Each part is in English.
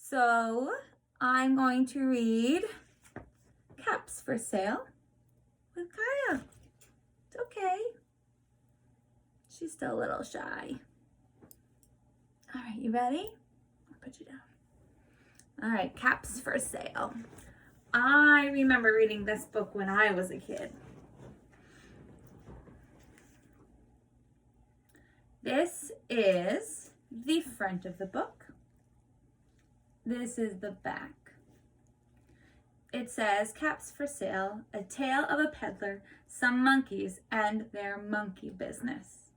So I'm going to read Caps for Sale with Kaya. It's okay. She's still a little shy. All right, you ready? I'll put you down. All right, Caps for Sale. I remember reading this book when I was a kid. This is the front of the book. This is the back. It says, Caps for Sale, a tale of a peddler, some monkeys, and their monkey business.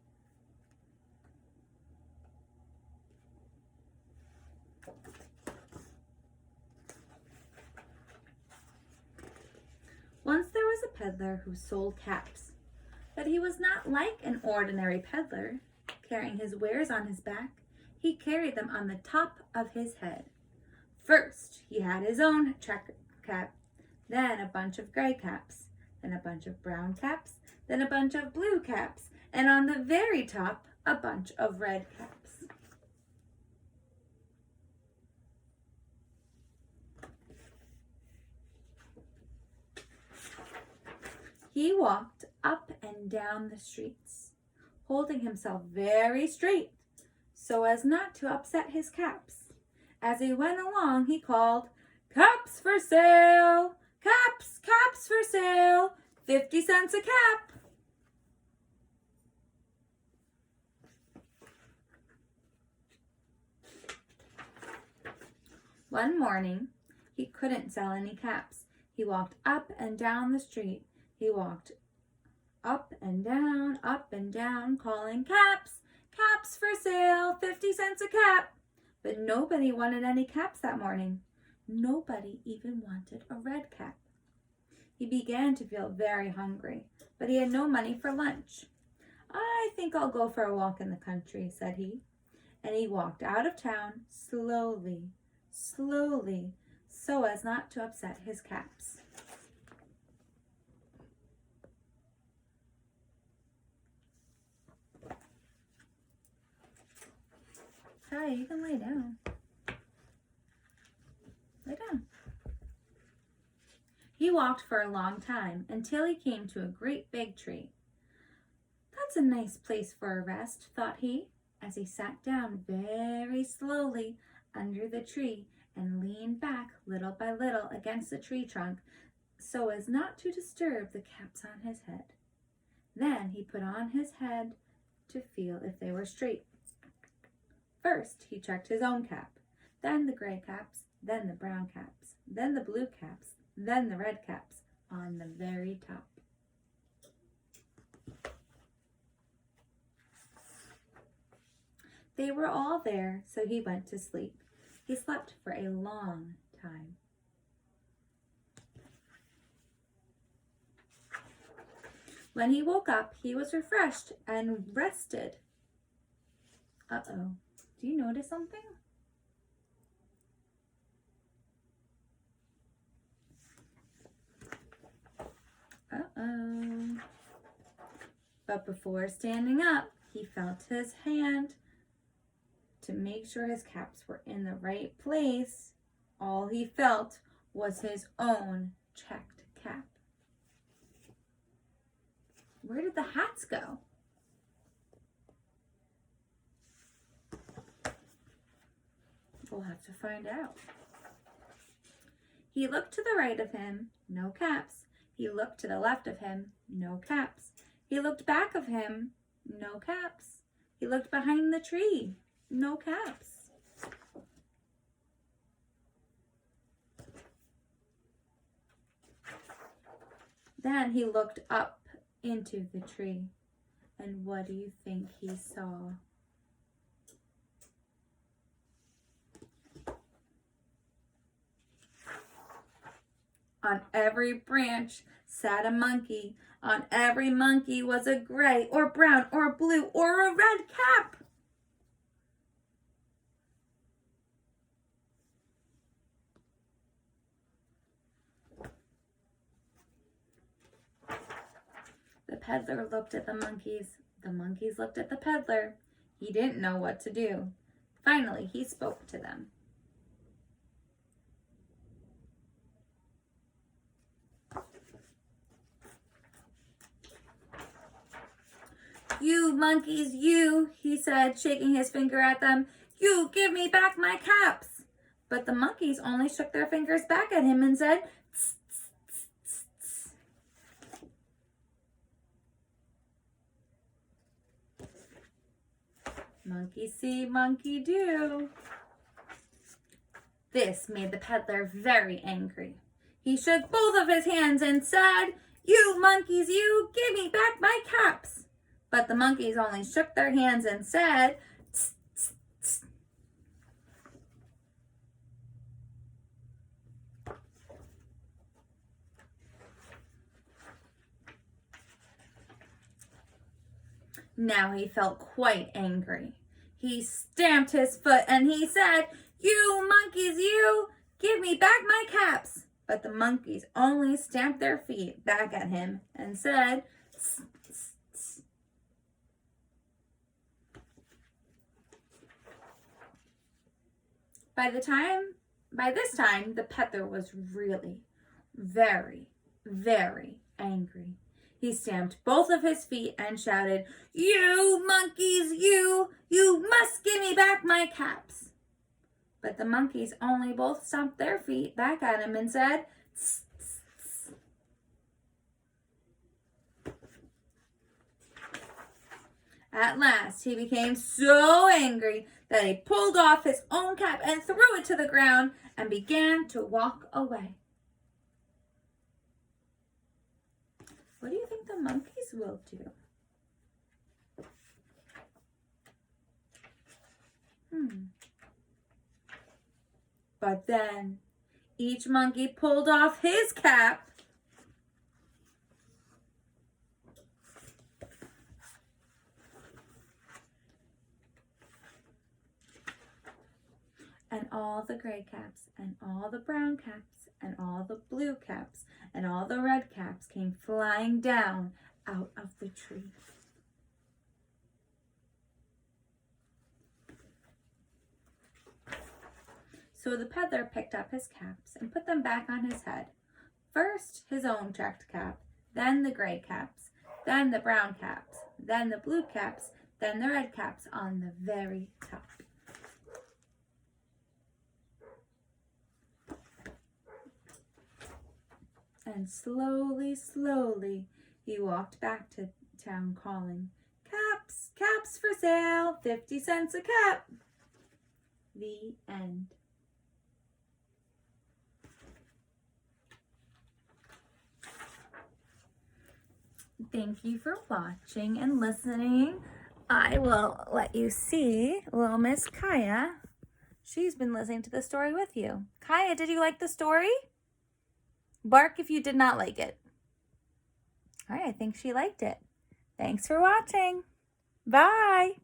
Once there was a peddler who sold caps, but he was not like an ordinary peddler. Carrying his wares on his back, he carried them on the top of his head. First, he had his own checker cap, then a bunch of gray caps, then a bunch of brown caps, then a bunch of blue caps, and on the very top, a bunch of red caps. He walked up and down the streets, holding himself very straight so as not to upset his caps. As he went along, he called, Caps for sale! Caps, caps for sale! 50 cents a cap! One morning, he couldn't sell any caps. He walked up and down the street. He walked up and down, calling, Caps, caps for sale, 50 cents a cap. But nobody wanted any caps that morning. Nobody even wanted a red cap. He began to feel very hungry, but he had no money for lunch. I think I'll go for a walk in the country, said he. And he walked out of town slowly, slowly, so as not to upset his caps. Hi, you can lay down. Lay down. He walked for a long time until he came to a great big tree. That's a nice place for a rest, thought he, as he sat down very slowly under the tree and leaned back little by little against the tree trunk so as not to disturb the caps on his head. Then he put on his head to feel if they were straight. First, he checked his own cap, then the gray caps, then the brown caps, then the blue caps, then the red caps on the very top. They were all there, so he went to sleep. He slept for a long time. When he woke up, he was refreshed and rested. Uh-oh. Do you notice something? Uh-oh. But before standing up, he felt his hand to make sure his caps were in the right place. All he felt was his own checked cap. Where did the hats go? We'll have to find out. He looked to the right of him, no caps. He looked to the left of him, no caps. He looked back of him, no caps. He looked behind the tree, no caps. Then he looked up into the tree, and what do you think he saw? On every branch sat a monkey. On every monkey was a gray or brown or blue or a red cap. The peddler looked at the monkeys. The monkeys looked at the peddler. He didn't know what to do. Finally, he spoke to them. "You monkeys, you," he said, shaking his finger at them. "You give me back my caps." But the monkeys only shook their fingers back at him and said, "Tss, tss, tss, tss, tss." Monkey see, monkey do. This made the peddler very angry. He shook both of his hands and said, "You monkeys, you, give me back my caps." But the monkeys only shook their hands and said, "Tss, tss, tss." Now he felt quite angry. He stamped his foot and he said, "You monkeys, you, give me back my caps." But the monkeys only stamped their feet back at him and said, "Tss, tss, tss." By this time, the peddler was really very, very angry. He stamped both of his feet and shouted, "You monkeys, you must give me back my caps." But the monkeys only both stomped their feet back at him and said, "Tss, tss, tss." At last, he became so angry that he pulled off his own cap and threw it to the ground and began to walk away. What do you think the monkeys will do? But then each monkey pulled off his cap and all the gray caps and all the brown caps and all the blue caps and all the red caps came flying down out of the tree. So the peddler picked up his caps and put them back on his head. First his own checked cap, then the gray caps, then the brown caps, then the blue caps, then the red caps on the very top. And slowly, slowly, he walked back to town calling, "Caps, caps for sale, 50 cents a cap." The end. Thank you for watching and listening. I will let you see little Miss Kaya. She's been listening to the story with you. Kaya, did you like the story? Bark if you did not like it. All right, I think she liked it. Thanks for watching. Bye.